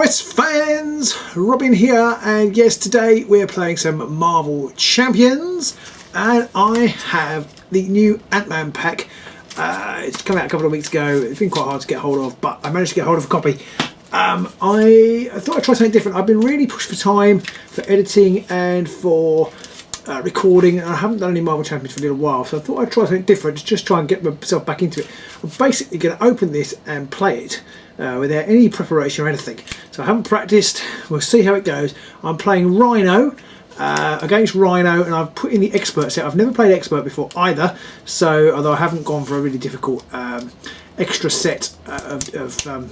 AOS fans, Robin here, and yes, today we're playing some Marvel Champions, and I have the new Ant-Man pack. It's come out a couple of weeks ago. It's been quite hard to get hold of, but I managed to get hold of a copy. I thought I'd try something different. I've been really pushed for time for editing and for recording, and I haven't done any Marvel Champions for a little while, so I thought I'd try something different to just try and get myself back into it. I'm basically going to open this and play it without any preparation or anything. So I haven't practiced. We'll see how it goes. I'm playing Ryno against Ryno, and I've put in the expert set. I've never played expert before either, so although I haven't gone for a really difficult extra set of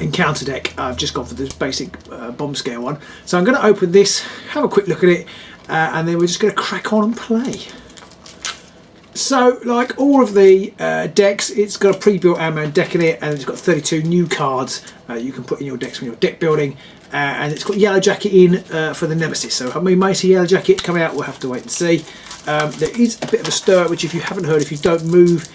encounter deck, I've just gone for this basic bomb scale one. So I'm going to open this, have a quick look at it, and then we're just going to crack on and play. So, like all of the decks, it's got a pre-built Ant-Man deck in it, and it's got 32 new cards you can put in your decks when you're deck building, and it's got Yellow Jacket in for the Nemesis. So we may see Yellow Jacket come out, we'll have to wait and see. There is a bit of a stir, which if you haven't heard, if you don't move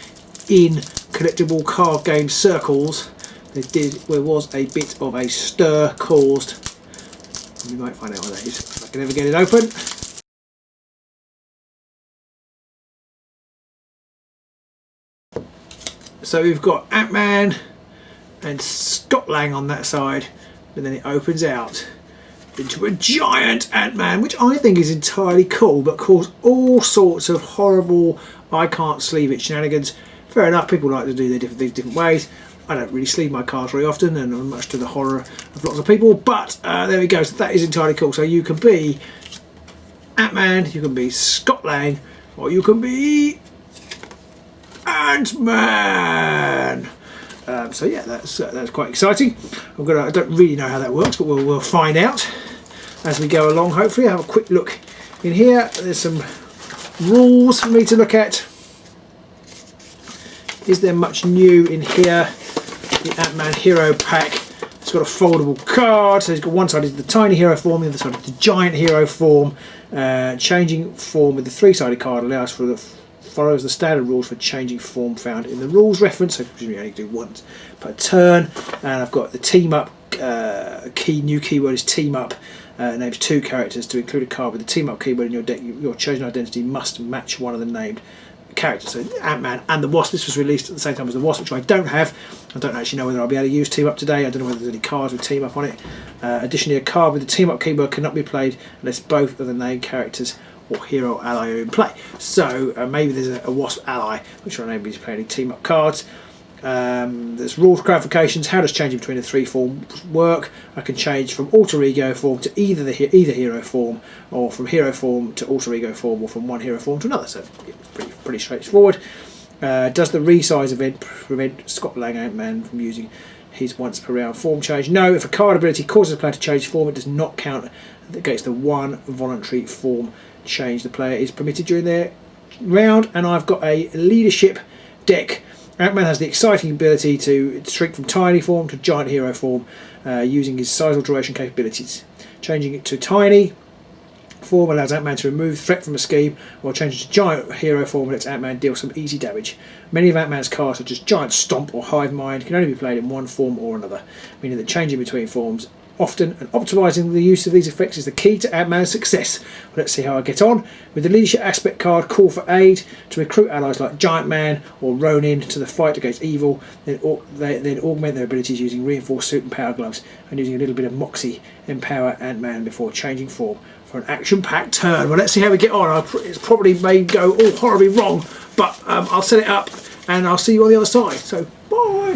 in collectible card game circles, there was a bit of a stir caused. We might find out what that is if I can ever get it open. So we've got Ant-Man and Scotland on that side, and then it opens out into a giant Ant-Man, which I think is entirely cool, but cause all sorts of horrible I can't sleeve it shenanigans. Fair enough, people like to do their different ways. I don't really sleeve my cards very often, and much to the horror of lots of people, but there we go. So that is entirely cool. So you can be Ant-Man, you can be Scotland, or you can be Ant-Man. So yeah, that's quite exciting. I don't really know how that works, but we'll find out as we go along. Hopefully, I'll have a quick look in here. There's some rules for me to look at. Is there much new in here? The Ant-Man Hero Pack. It's got a foldable card. So it's got one side is the tiny hero form, the other side is the giant hero form. Changing form with the three-sided card allows for follows the standard rules for changing form found in the rules reference. So presumably you only do once per turn. And I've got the team up new keyword is team up. Names two characters to include a card with the team up keyword in your deck. Your chosen identity must match one of the named characters. So Ant-Man and the Wasp. This was released at the same time as the Wasp, which I don't have. I don't actually know whether I'll be able to use team up today. I don't know whether there's any cards with team up on it. Additionally, a card with the team up keyword cannot be played unless both of the named characters or hero ally are in play. So maybe there's a Wasp ally, which will enable you to play any team up cards. There's rules clarifications. How does changing between the three forms work? I can change from alter ego form to either hero form, or from hero form to alter ego form, or from one hero form to another. So it's pretty straightforward. Does the resize event prevent Scotland Ant-Man from using his once per round form change? No. If a card ability causes a player to change form, it does not count against the one voluntary form change the player is permitted during their round. And I've got a leadership deck. Ant-Man has the exciting ability to shrink from tiny form to giant hero form using his size alteration capabilities. Changing it to tiny form allows Ant-Man to remove threat from a scheme, while changing to giant hero form lets Ant-Man deal some easy damage. Many of Ant-Man's cards, such as Giant Stomp or Hive Mind, can only be played in one form or another, meaning that changing between forms often and optimising the use of these effects is the key to Ant-Man's success. Well, let's see how I get on. With the leadership aspect card, call for aid to recruit allies like Giant Man or Ronin to the fight against evil, then augment their abilities using reinforced suit and power gloves, and using a little bit of moxie empower Ant-Man before changing form for an action-packed turn. Well, let's see how we get on. It's probably may go all horribly wrong, but I'll set it up and I'll see you on the other side. So, bye.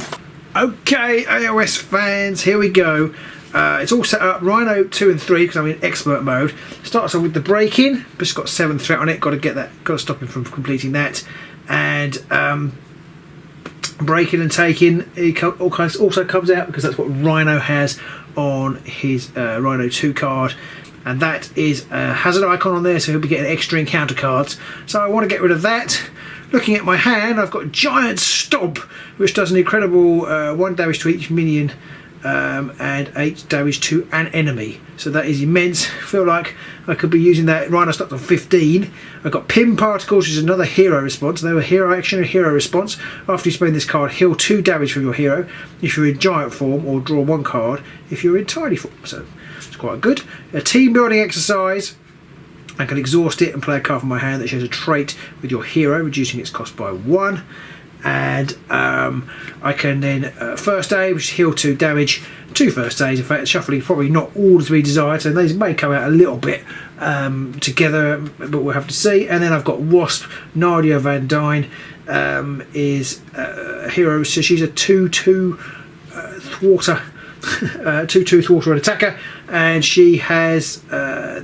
Okay, AOS fans, here we go. It's all set up, Ryno 2 and 3, because I'm in expert mode. Starts off with the break-in, just got 7 threat on it, got to stop him from completing that. And break-in and take-in, also comes out, because that's what Ryno has on his Ryno 2 card. And that is a hazard icon on there, so he'll be getting extra encounter cards. So I want to get rid of that. Looking at my hand, I've got Giant Stomp, which does an incredible 1 damage to each minion and 8 damage to an enemy. So that is immense. I feel like I could be using that. Rynos up to 15. I've got Pin Particles, which is another hero response. They were hero action and hero response. After you spend this card, heal 2 damage from your hero if you're in giant form, or draw 1 card if you're in tiny form. So it's quite good. A team building exercise. I can exhaust it and play a card from my hand that shares a trait with your hero, reducing its cost by 1. And I can then first aid, which heal 2 damage, 2 first aids. In fact, shuffling probably not all to be desired, so these may come out a little bit together, but we'll have to see. And then I've got Wasp. Nadia Van Dyne is a hero, so she's a 2/2 thwarter. 2/2 thwarter and attacker, and she has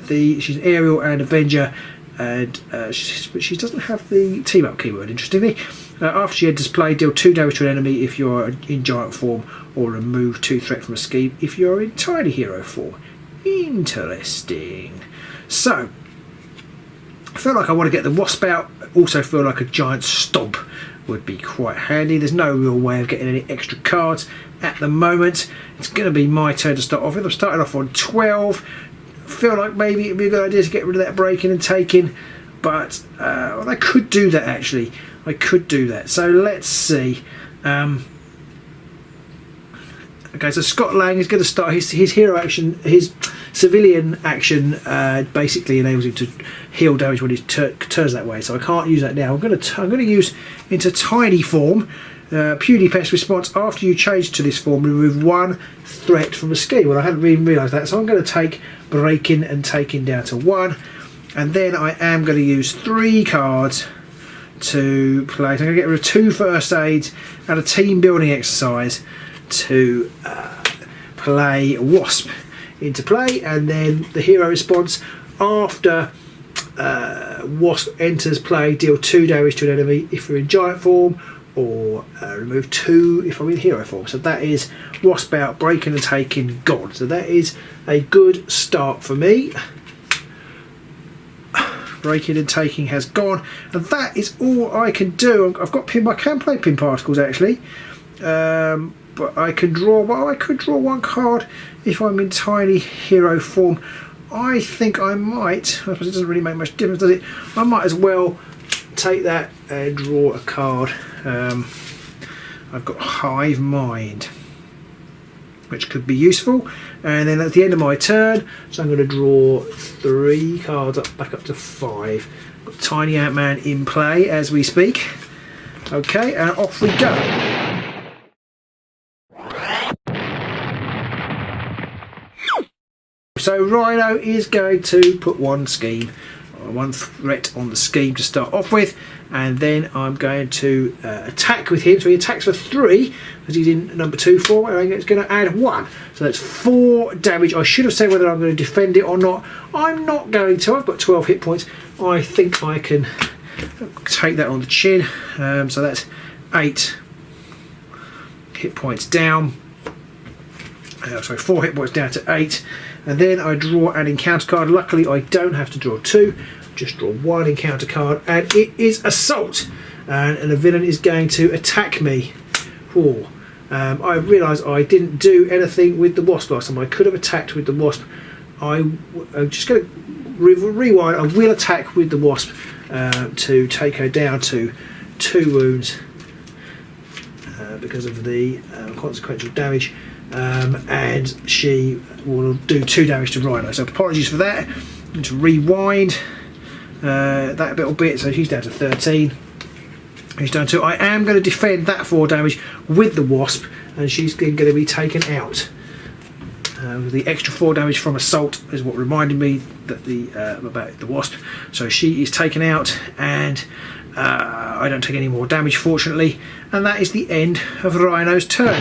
she's an aerial and avenger, and but she doesn't have the team up keyword, interestingly. After she enters play, deal 2 damage to an enemy if you're in giant form, or remove 2 threat from a scheme if you're in tiny hero form. Interesting. So I feel like I want to get the Wasp out. Also feel like a giant stomp would be quite handy. There's no real way of getting any extra cards at the moment. It's going to be my turn to start off with. I'm starting off on 12. Feel like maybe it'd be a good idea to get rid of that breaking and taking, but I could do that actually. I could do that. So let's see. Okay, so Scott Lang is going to start his hero action, his civilian action basically enables him to heal damage when he turns that way. So I can't use that now. I'm going to use into tiny form. PewDiePest response: after you change to this form, remove 1 threat from a scheme. Well, I hadn't even realised that, so I'm going to take breaking and taking down to 1, and then I am going to use 3 cards to play. So I'm going to get rid of 2 first aids and a team building exercise to play Wasp into play, and then the hero response: after Wasp enters play, deal 2 damage to an enemy if you're in giant form, or remove 2 if I'm in hero form. So that is Wasp out, breaking and taking gone. So that is a good start for me. Breaking and taking has gone, and that is all I can do. I've got I can play Pin Particles actually, but I can draw. Well, I could draw 1 card if I'm in tiny hero form. I think I might. I suppose it doesn't really make much difference, does it? I might as well take that and draw a card. I've got Hive Mind, which could be useful, and then at the end of my turn, so I'm going to draw 3 cards back up to 5. Got Tiny Ant-Man in play as we speak. Okay, and off we go. So Rhino is going to put 1 scheme, 1 threat on the scheme to start off with, and then I'm going to attack with him. So he attacks for 3 because he's in number 2 form, and it's going to add 1. So that's 4 damage. I should have said whether I'm going to defend it or not. I'm not going to. I've got 12 hit points. I think I can take that on the chin. So that's 8 hit points down. Sorry, 4 hit points down to 8. And then I draw an encounter card. Luckily I don't have to draw 2, just draw 1 encounter card, and it is Assault, and the villain is going to attack me. I realised I didn't do anything with the Wasp last time. I could have attacked with the Wasp. I'm just going to rewind. I will attack with the Wasp to take her down to 2 wounds because of the consequential damage. And she will do 2 damage to Rhino. So apologies for that. I'm going to rewind that little bit. So she's down to 13. She's down to. I am going to defend that 4 damage with the Wasp, and she's going to be taken out. The extra 4 damage from Assault is what reminded me that about the Wasp. So she is taken out, and I don't take any more damage, fortunately. And that is the end of Rhino's turn.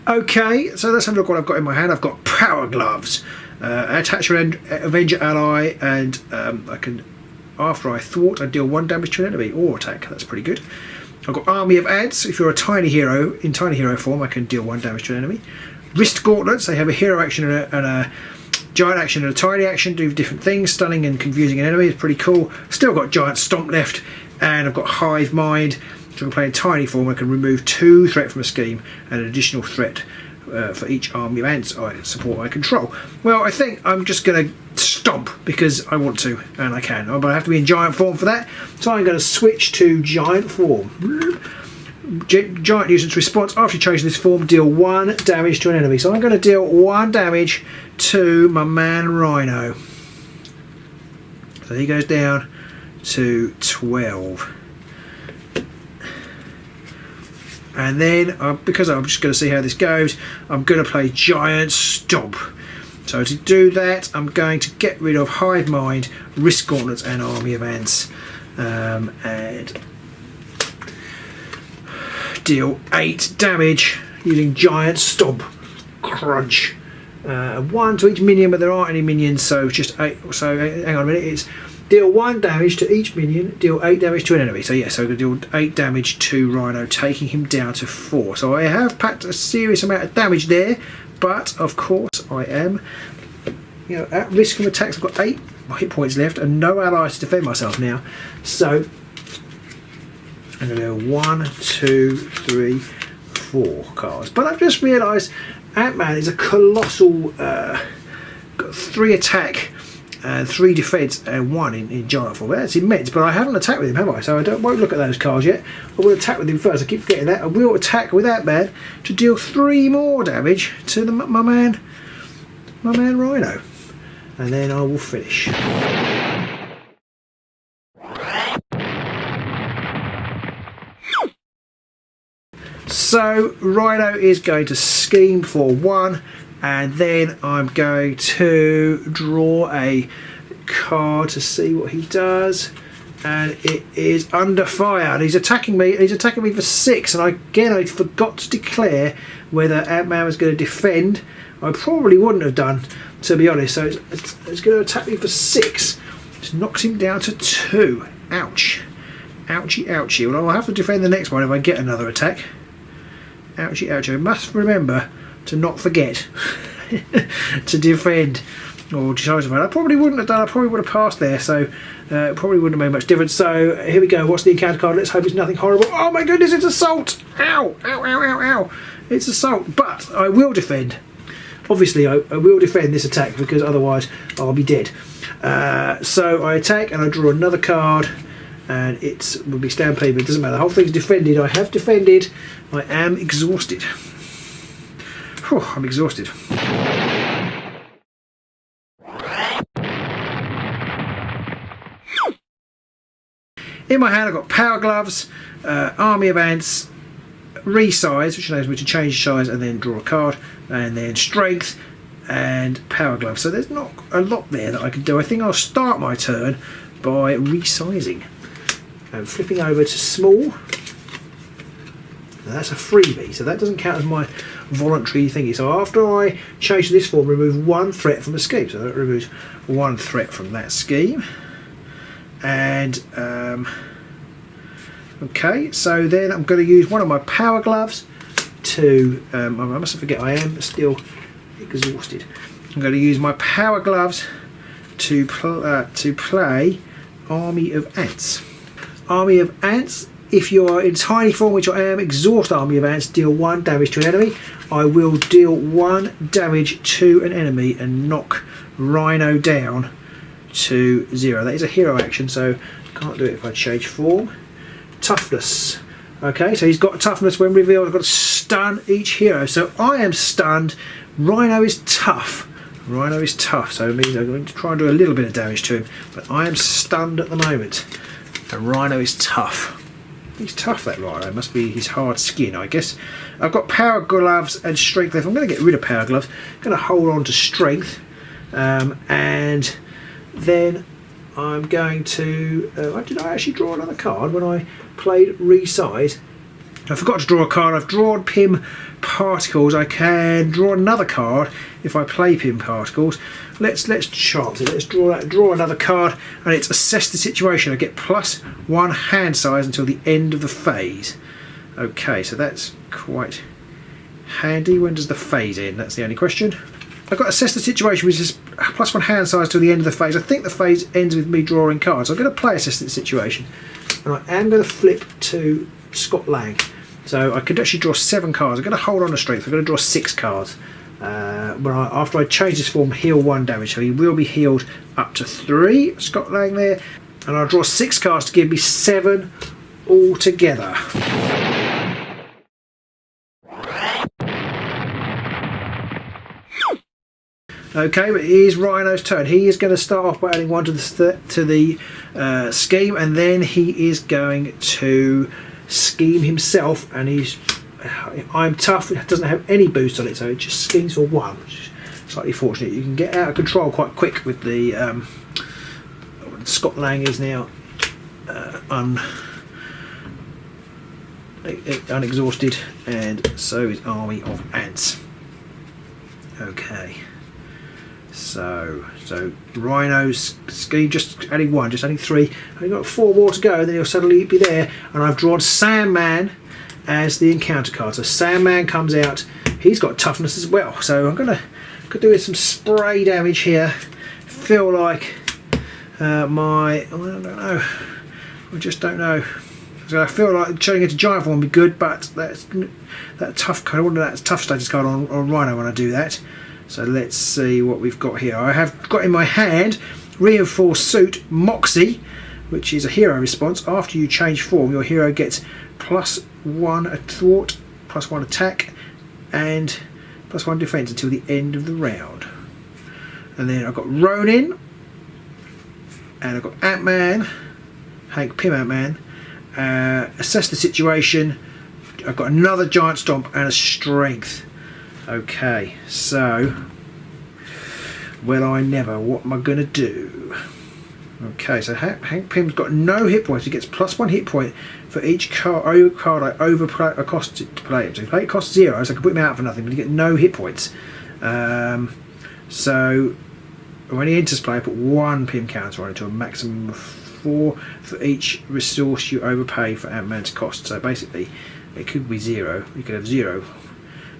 Okay, so let's have a look what I've got in my hand. I've got Power Gloves. Attach your Avenger ally, and I can, after I thwart, I deal 1 damage to an enemy or attack. That's pretty good. I've got Army of Ads. If you're a tiny hero, in tiny hero form, I can deal 1 damage to an enemy. Wrist Gauntlets. They have a hero action and a giant action and a tiny action. Do different things. Stunning and confusing an enemy is pretty cool. Still got Giant Stomp left, and I've got Hive Mind, so I can play in tiny form. I can remove 2 threat from a scheme and an additional threat for each army of ants I support I control. Well, I think I'm just going to stomp because I want to, and I can, but I have to be in giant form for that, so I'm going to switch to giant form. Giant nuisance response: after you change this form, deal 1 damage to an enemy. So I'm going to deal 1 damage to my man Rhino. So he goes down to 12. And then, because I'm just going to see how this goes, I'm going to play Giant Stomp. So to do that, I'm going to get rid of Hive Mind, Risk Gauntlets and Army of Ants. And deal 8 damage using Giant Stomp. Crunch. 1 to each minion, but there aren't any minions, so just 8. So hang on a minute, it's deal 1 damage to each minion, deal 8 damage to an enemy. So yeah, so I'm going to deal 8 damage to Rhino, taking him down to 4. So I have packed a serious amount of damage there, but of course I am, you know, at risk from attacks. I've got 8 hit points left and no allies to defend myself now. So I'm going to do 1, 2, 3, 4 cards. But I've just realised Ant-Man is a colossal, got 3 attack and 3 defence and 1 in giant form. That's immense, but I haven't attacked with him, have I? So I won't look at those cards yet. I will attack with him first. I keep forgetting that. I will attack with Ant-Man to deal 3 more damage to my man Rhino, and then I will finish. So Rhino is going to scheme for 1, and then I'm going to draw a card to see what he does, and it is under fire, and he's attacking me for 6, and I forgot to declare whether Ant-Man was going to defend. I probably wouldn't have done, to be honest. So it's going to attack me for 6, which knocks him down to 2. Ouch. Ouchie ouchie. Well, I'll have to defend the next one if I get another attack. Ouchie ouchie. I must remember to not forget to defend or Chasm. I probably wouldn't have done. I probably would have passed there, so it probably wouldn't have made much difference. So here we go. What's the encounter card? Let's hope it's nothing horrible. Oh my goodness, it's assault! Ow! Ow! Ow! Ow! Ow! It's assault, but I will defend. Obviously, I will defend this attack because otherwise I'll be dead. So I attack and I draw another card, and it will be stampede, but it doesn't matter. The whole thing's defended. I have defended. I am exhausted. Whew, I'm exhausted. In my hand I've got Power Gloves, Army of Ants, Resize, which allows me to change size and then draw a card, and then Strength and Power Gloves. So there's not a lot there that I can do. I think I'll start my turn by resizing and flipping over to small. Now that's a freebie, so that doesn't count as my voluntary thingy. So after I change to this form, remove 1 threat from a scheme. So that removes 1 threat from that scheme. And okay, so then I'm going to use one of my Power Gloves to, I mustn't forget I am still exhausted. I'm going to use my Power Gloves to play Army of Ants. Army of Ants, if you are in tiny form, which I am, exhaust Army of Ants, deal 1 damage to an enemy. I will deal 1 damage to an enemy and knock Rhino down to 0. That is a hero action, so I can't do it if I change form. Toughness. Okay, so he's got toughness when revealed. I've got to stun each hero. So I am stunned. Rhino is tough. Rhino is tough, so it means I'm going to try and do a little bit of damage to him. But I am stunned at the moment. And Rhino is tough. He's tough, that Rhino. It must be his hard skin, I guess. I've got Power Gloves and Strength left. I'm going to get rid of Power Gloves. I'm going to hold on to Strength. And then I'm going to... did I actually draw another card when I played Resize? I forgot to draw a card. I've drawn Pim Particles. I can draw another card if I play Pim Particles. Let's chance it. Let's draw another card, and it's assess the situation. I get +1 hand size until the end of the phase. Okay, so that's quite handy. When does the phase end? That's the only question. I've got to assess the situation, which is +1 hand size till the end of the phase. I think the phase ends with me drawing cards. I'm going to play assess the situation. and I am going to flip to Scott Lang. So I could actually draw 7 cards. I'm going to hold on to strength. I'm going to draw 6 cards. After I change this form, heal 1 damage. So he will be healed up to 3, Scott Lang there. And I'll draw 6 cards to give me 7 altogether. Okay, but it is Ryno's turn. He is going to start off by adding 1 to the scheme, and then he is going to scheme himself. And he's I'm tough. It doesn't have any boost on it, so it just schemes for 1, which is slightly fortunate. You can get out of control quite quick with the Scott Lang is now unexhausted, and so is Army of Ants. Okay. So Ryno's scheme, just adding 1, just adding 3. I've got 4 more to go, and then he'll suddenly be there. And I've drawn Sandman as the encounter card. So Sandman comes out. He's got toughness as well. So I'm gonna do some spray damage here. Feel like I don't know. I just don't know. So I feel like turning into giant form would be good, but that tough card. I want that tough status card on Ryno when I do that. So let's see what we've got here. I have got in my hand Reinforced Suit Moxie, which is a hero response. After you change form, your hero gets +1 athwart, +1 attack, and +1 defense until the end of the round. And then I've got Ronin, and I've got Ant-Man, Hank Pym Ant-Man. Assess the situation. I've got another Giant Stomp and a Strength. Okay, so well, I never. What am I going to do? Okay, so Hank Pym's got no hit points. He gets +1 hit point for each card I overplay a cost to play him. So if it costs 0, so I can put him out for nothing, but he get no hit points. So when he enters play, I put 1 Pym counter on it to a maximum of 4 for each resource you overpay for Ant-Man's cost. So basically, it could be 0. You could have 0.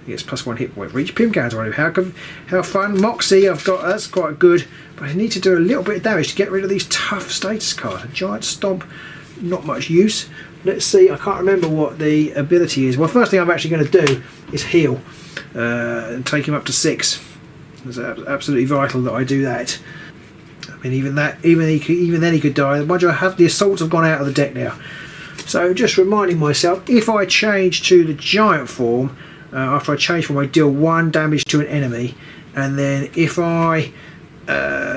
He gets +1 hit point for each Pym counter on him. How fun. Moxie, I've got, that's quite good. But I need to do a little bit of damage to get rid of these tough status cards. A Giant Stomp, not much use. Let's see, I can't remember what the ability is. Well, first thing I'm actually going to do is heal and take him up to 6. It's absolutely vital that I do that. I mean, even then he could die. Mind you, the assaults have gone out of the deck now. So just reminding myself, if I change to the giant form, after I change form, I deal 1 damage to an enemy, and then if I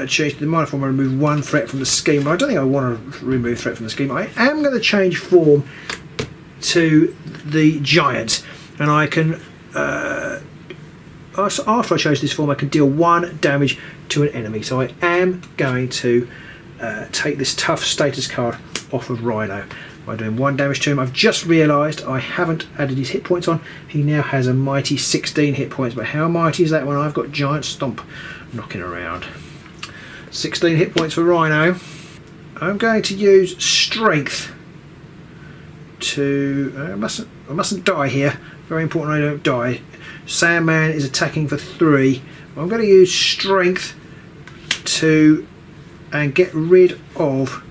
change to the minor form, I remove 1 threat from the scheme. I don't think I want to remove threat from the scheme. I am going to change form to the giant, and I can after I change this form, I can deal 1 damage to an enemy. So I am going to take this tough status card off of Ryno by doing 1 damage to him. I've just realised I haven't added his hit points on. He now has a mighty 16 hit points, but how mighty is that when I've got Giant Stomp knocking around? 16 hit points for Ryno. I'm going to use Strength to... I mustn't die here. Very important I don't die. Sandman is attacking for 3. I'm going to use Strength and get rid of...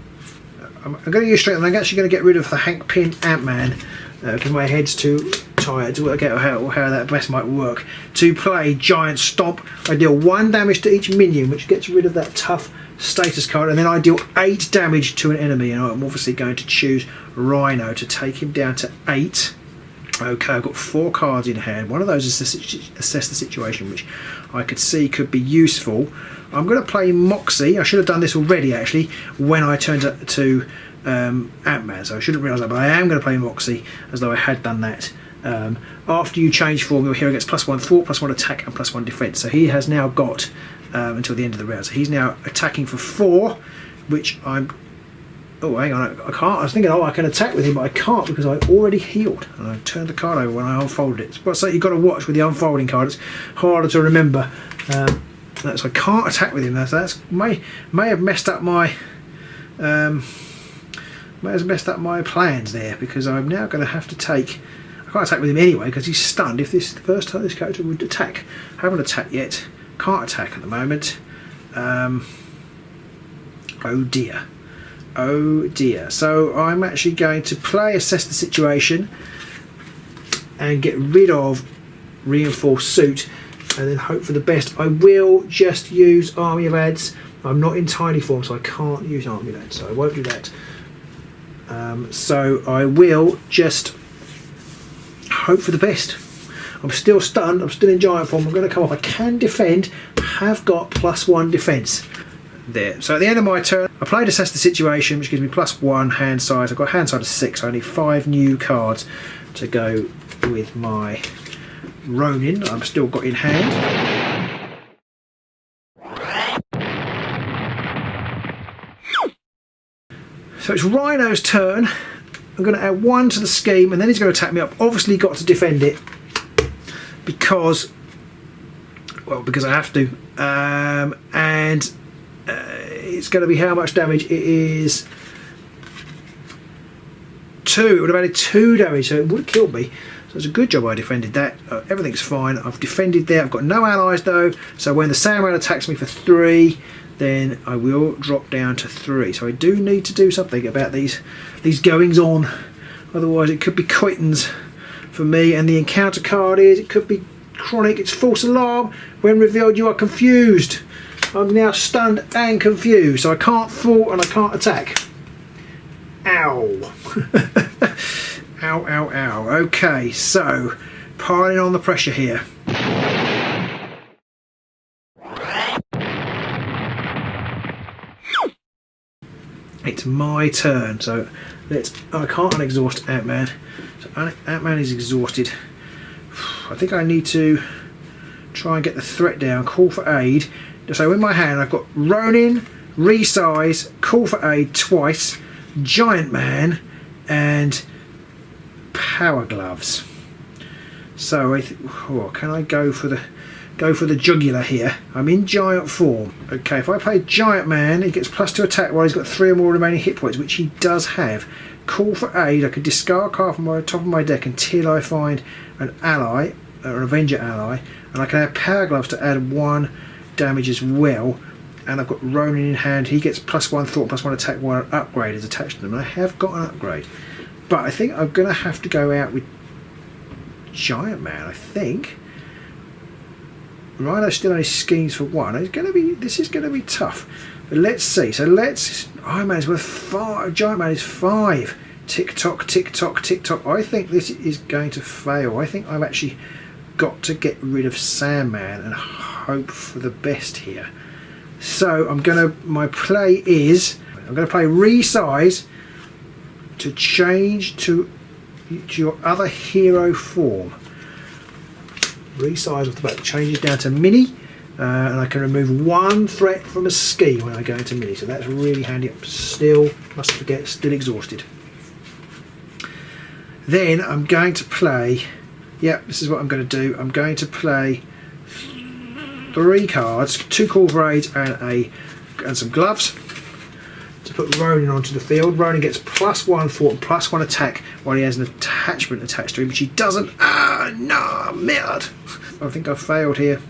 I'm going to use Strength, and I'm actually going to get rid of the Hank Pym Ant-Man because my head's too tired to work out how that best might work. To play Giant Stomp, I deal 1 damage to each minion, which gets rid of that tough status card, and then I deal 8 damage to an enemy, and I'm obviously going to choose Ryno to take him down to 8. Okay, I've got 4 cards in hand. One of those is assess the situation, which I could see could be useful. I'm going to play Moxie. I should have done this already, actually, when I turned to Ant-Man, so I shouldn't realise that, but I am going to play Moxie as though I had done that. After you change form, your hero gets +1 thwart, +1 attack, and +1 defense. So he has now got until the end of the round. So he's now attacking for 4, which I'm... Oh, hang on, I can't. I was thinking, I can attack with him, but I can't because I already healed. And I turned the card over when I unfolded it. But so you've got to watch with the unfolding card. It's harder to remember. So I can't attack with him. That's may have messed up my plans there, because I'm now going to have to take... I can't attack with him anyway because he's stunned. If this the first time this character would attack, I haven't attacked yet. Can't attack at the moment. Oh dear. Oh dear. So I'm actually going to assess the situation and get rid of reinforced suit and then hope for the best. I will just use Army of Ads. I'm not in tiny form, so I can't use Army of Ads, so I won't do that. So I will just hope for the best. I'm still stunned, I'm still in giant form, I'm going to come off. I can defend, have got +1 defence. There. So at the end of my turn, I played Assess the Situation, which gives me +1 hand size. I've got a hand size of 6, so I need 5 new cards to go with my Ronin that I've still got in hand. So it's Ryno's turn. I'm going to add 1 to the scheme, and then he's going to attack me up. Obviously got to defend it because I have to. It's going to be how much damage? It is 2. It would have added 2 damage, so it would have killed me. So it's a good job I defended that. Everything's fine. I've defended there. I've got no allies though, so when the Sandman attacks me for 3, then I will drop down to 3. So I do need to do something about these goings on. Otherwise it could be quitins for me, and the encounter card is, it could be chronic. It's false alarm. When revealed, you are confused. I'm now stunned and confused, so I can't fall and I can't attack. Ow. Ow, ow, ow. Okay, so piling on the pressure here. It's my turn, so I can't unexhaust Ant-Man. So Ant-Man is exhausted. I think I need to try and get the threat down, call for aid. So in my hand I've got Ronin, resize, call for aid twice, Giant Man, and Power Gloves. So can I go for the jugular here? I'm in giant form. Okay, if I play Giant Man, he gets +2 attack while he's got 3 or more remaining hit points, which he does have. Call for aid. I could discard a card from the top of my deck until I find an ally, or an Avenger ally, and I can add Power Gloves to add 1 damage as well. And I've got Ronin in hand. He gets +1 thought, +1 attack while an upgrade is attached to them. And I have got an upgrade, but I think I'm going to have to go out with Giant Man. I think Rynos still only schemes for 1. This is going to be tough. But let's see. So Iron Man is worth 5. Giant Man is 5. Tick tock, tick tock, tick tock. I think this is going to fail. I think I've actually got to get rid of Sandman and hope for the best here. So my play is I'm going to play resize to change to your other hero form. Resize off the back changes down to mini, and I can remove 1 threat from a scheme when I go into mini. So that's really handy. I'm still exhausted. Then I'm going to play. Yeah, this is what I'm going to do. I'm going to play 3 cards, 2 call for aids and some gloves to put Ronin onto the field. Ronin gets +1 thought and +1 attack while he has an attachment attached to him, which he doesn't. Ah, no, merd. I think I failed here.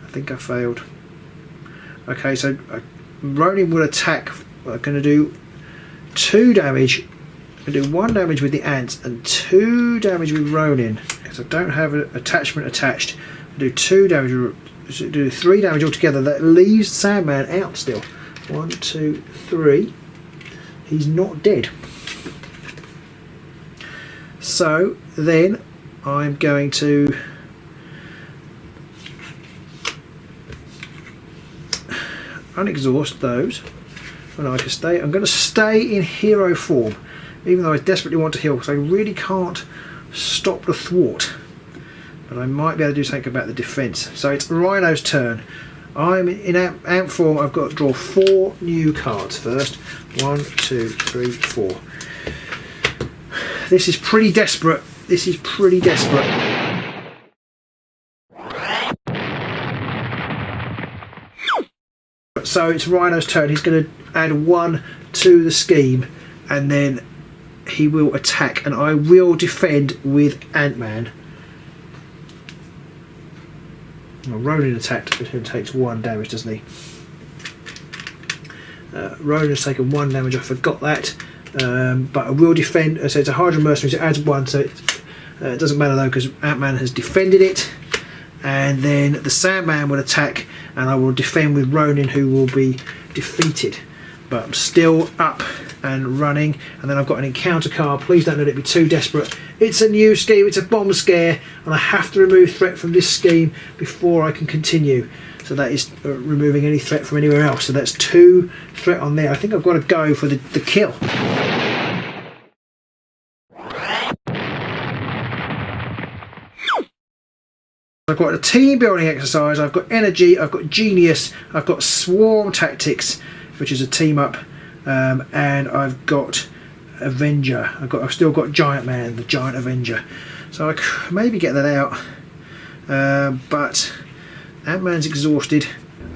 I think I failed. Okay, so Ronin will attack. I'm going to do 2 damage. I do 1 damage with the ants and 2 damage with Ronin, because I don't have an attachment attached. I do 2 damage, do 3 damage altogether. That leaves Sandman out still. 1, 2, 3. He's not dead. So then I'm going to unexhaust those. And I can stay. I'm going to stay in hero form, even though I desperately want to heal, because I really can't stop the thwart. But I might be able to do something about the defence. So it's Ryno's turn. I'm in amp form. I've got to draw 4 new cards first. 1, 2, 3, 4. This is pretty desperate. This is pretty desperate. So it's Ryno's turn. He's going to add 1 to the scheme, and then he will attack, and I will defend with Ant-Man. Well, Ronin attacked, but he takes 1 damage, doesn't he? Rona's taken 1 damage, I forgot that. But I will defend, so it's a Hydra Mercenary, so it adds 1, so it doesn't matter though because Ant-Man has defended it. And then the Sandman will attack and I will defend with Ronin, who will be defeated. But I'm still up and running, and then I've got an encounter card. Please don't let it be too desperate. It's a new scheme, it's a bomb scare, and I have to remove threat from this scheme before I can continue. So that is removing any threat from anywhere else. So that's 2 threat on there. I think I've got to go for the kill. I've got a team building exercise, I've got energy, I've got genius, I've got swarm tactics, which is a team up, and I've got Avenger. I've still got Giant Man, the Giant Avenger. So I could maybe get that out, but Ant-Man's exhausted.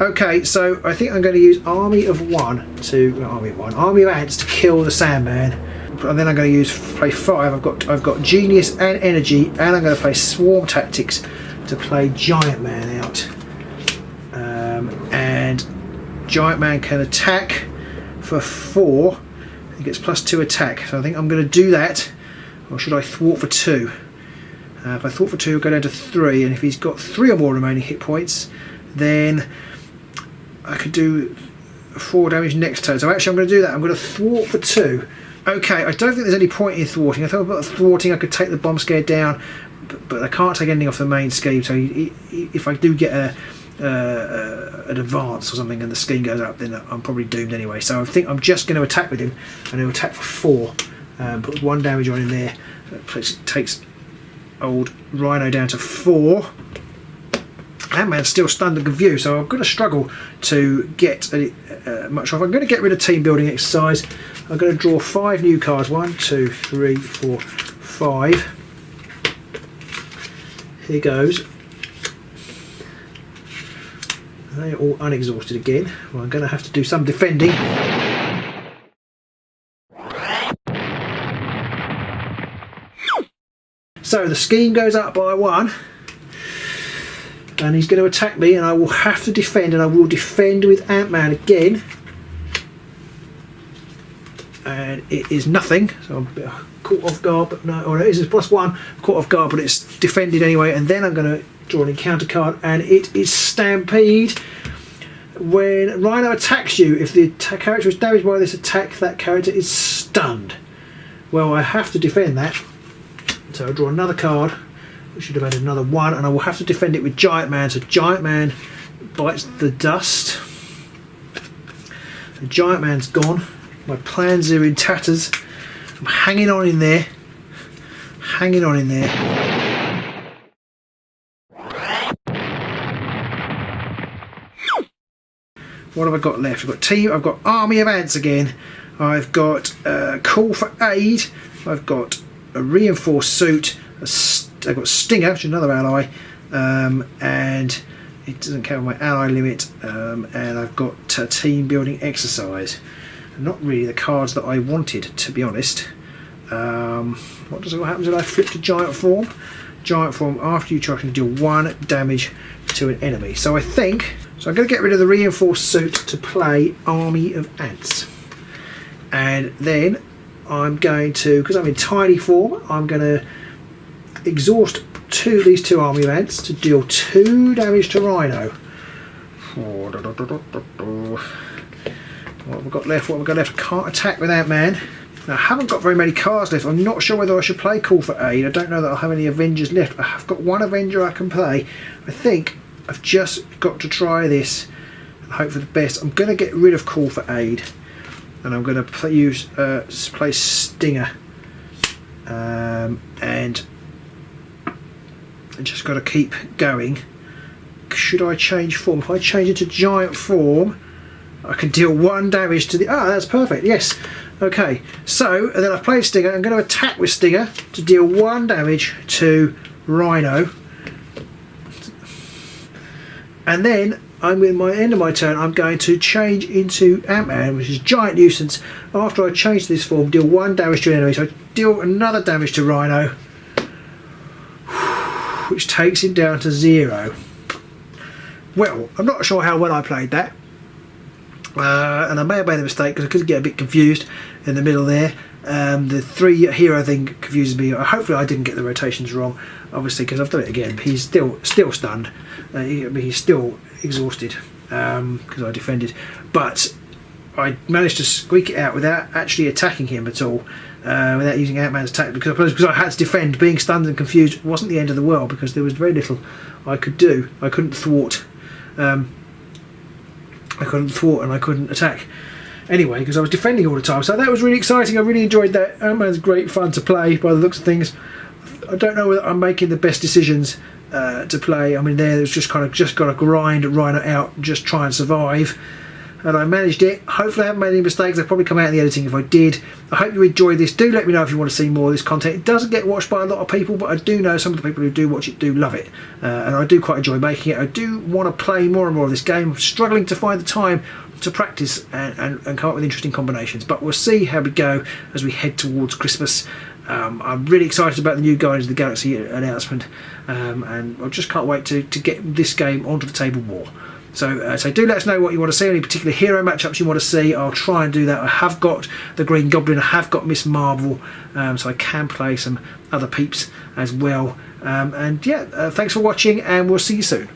Okay, so I think I'm going to use Army of Ants to kill the Sandman. And then I'm going to play 5. I've got Genius and Energy, and I'm going to play Swarm Tactics to play Giant Man out. And Giant Man can attack for 4. He gets +2 attack. So I think I'm going to do that. Or should I thwart for 2? If I thwart for 2, I'll go down to 3. And if he's got 3 or more remaining hit points, then I could do 4 damage next turn. So actually I'm going to do that. I'm going to thwart for 2. Okay, I don't think there's any point in thwarting. I thought about thwarting I could take the bomb scare down, but I can't take anything off the main scheme. So if I do get an advance or something and the scheme goes up, then I'm probably doomed anyway. So I think I'm just going to attack with him, and he'll attack for 4. Put 1 damage on him there. That takes old Rhino down to 4. Ant-Man's still stunned and confused, so I'm going to struggle to get much off. I'm going to get rid of team building exercise. I'm going to draw 5 new cards. 1, 2, 3, 4, 5. Here goes. They're all unexhausted again. Well, I'm going to have to do some defending. So the scheme goes up by 1. And he's going to attack me, and I will have to defend, and I will defend with Ant-Man again. And it is nothing, so I'm a bit caught off guard, but no, or it is +1, caught off guard, but it's defended anyway. And then I'm going to draw an encounter card, and it is Stampede. When Rhino attacks you, if the character is damaged by this attack, that character is stunned. Well, I have to defend that, so I'll draw another card. We should have had another 1, and I will have to defend it with Giant Man. So Giant Man bites the dust. The Giant Man's gone. My plans are in tatters. I'm hanging on in there. Hanging on in there. What have I got left? I've got Army of Ants again. I've got Call for Aid. I've got a Reinforced Suit. I've got Stinger, which is another ally, and it doesn't count my ally limit, and I've got team building exercise. Not really the cards that I wanted, to be honest. What happens if I flip to giant form? Giant form, after you charge, can deal 1 damage to an enemy. So I think, I'm going to get rid of the reinforced suit to play Army of Ants, and then I'm going to, because I'm in tiny form, I'm going to exhaust these 2 Army of Ants to deal 2 damage to Rhino. What have we got left? I can't attack with Ant-Man. Now, I haven't got very many cards left. I'm not sure whether I should play Call for Aid. I don't know that I'll have any Avengers left. I have got 1 Avenger I can play. I think I've just got to try this and hope for the best. I'm going to get rid of Call for Aid, and I'm going to play Stinger, and I just got to keep going. Should I change form? If I change it to giant form, I can deal 1 damage to the... that's perfect, yes. Okay, so and then I've played Stinger. I'm going to attack with Stinger to deal 1 damage to Rhino. And then, I'm in my end of my turn, I'm going to change into Ant-Man, which is Giant Nuisance. After I change this form, deal 1 damage to an enemy. So I deal another damage to Rhino, which takes him down to 0. Well, I'm not sure how well I played that. and I may have made a mistake because I could get a bit confused in the middle there. The 3 hero thing confuses me. Hopefully I didn't get the rotations wrong, obviously, because I've done it again. He's still stunned. He's still exhausted because I defended, but I managed to squeak it out without actually attacking him at all, without using Ant-Man's attack, because I had to defend. Being stunned and confused wasn't the end of the world, because there was very little I could do. I couldn't thwart. I couldn't thwart and I couldn't attack anyway, because I was defending all the time. So that was really exciting. I really enjoyed that. Ant-Man's great fun to play by the looks of things. I don't know whether I'm making the best decisions to play. I mean, there's just got to grind Rhino out, just try and survive. And I managed it. Hopefully I haven't made any mistakes. They'll probably come out in the editing if I did. I hope you enjoyed this. Do let me know if you want to see more of this content. It doesn't get watched by a lot of people, but I do know some of the people who do watch it do love it. And I do quite enjoy making it. I do want to play more and more of this game. I'm struggling to find the time to practice and come up with interesting combinations. But we'll see how we go as we head towards Christmas. I'm really excited about the new Guardians of the Galaxy announcement. And I just can't wait to get this game onto the table more. So do let us know what you want to see, any particular hero matchups you want to see. I'll try and do that. I have got the Green Goblin, I have got Miss Marvel, so I can play some other peeps as well. And yeah, thanks for watching, and we'll see you soon.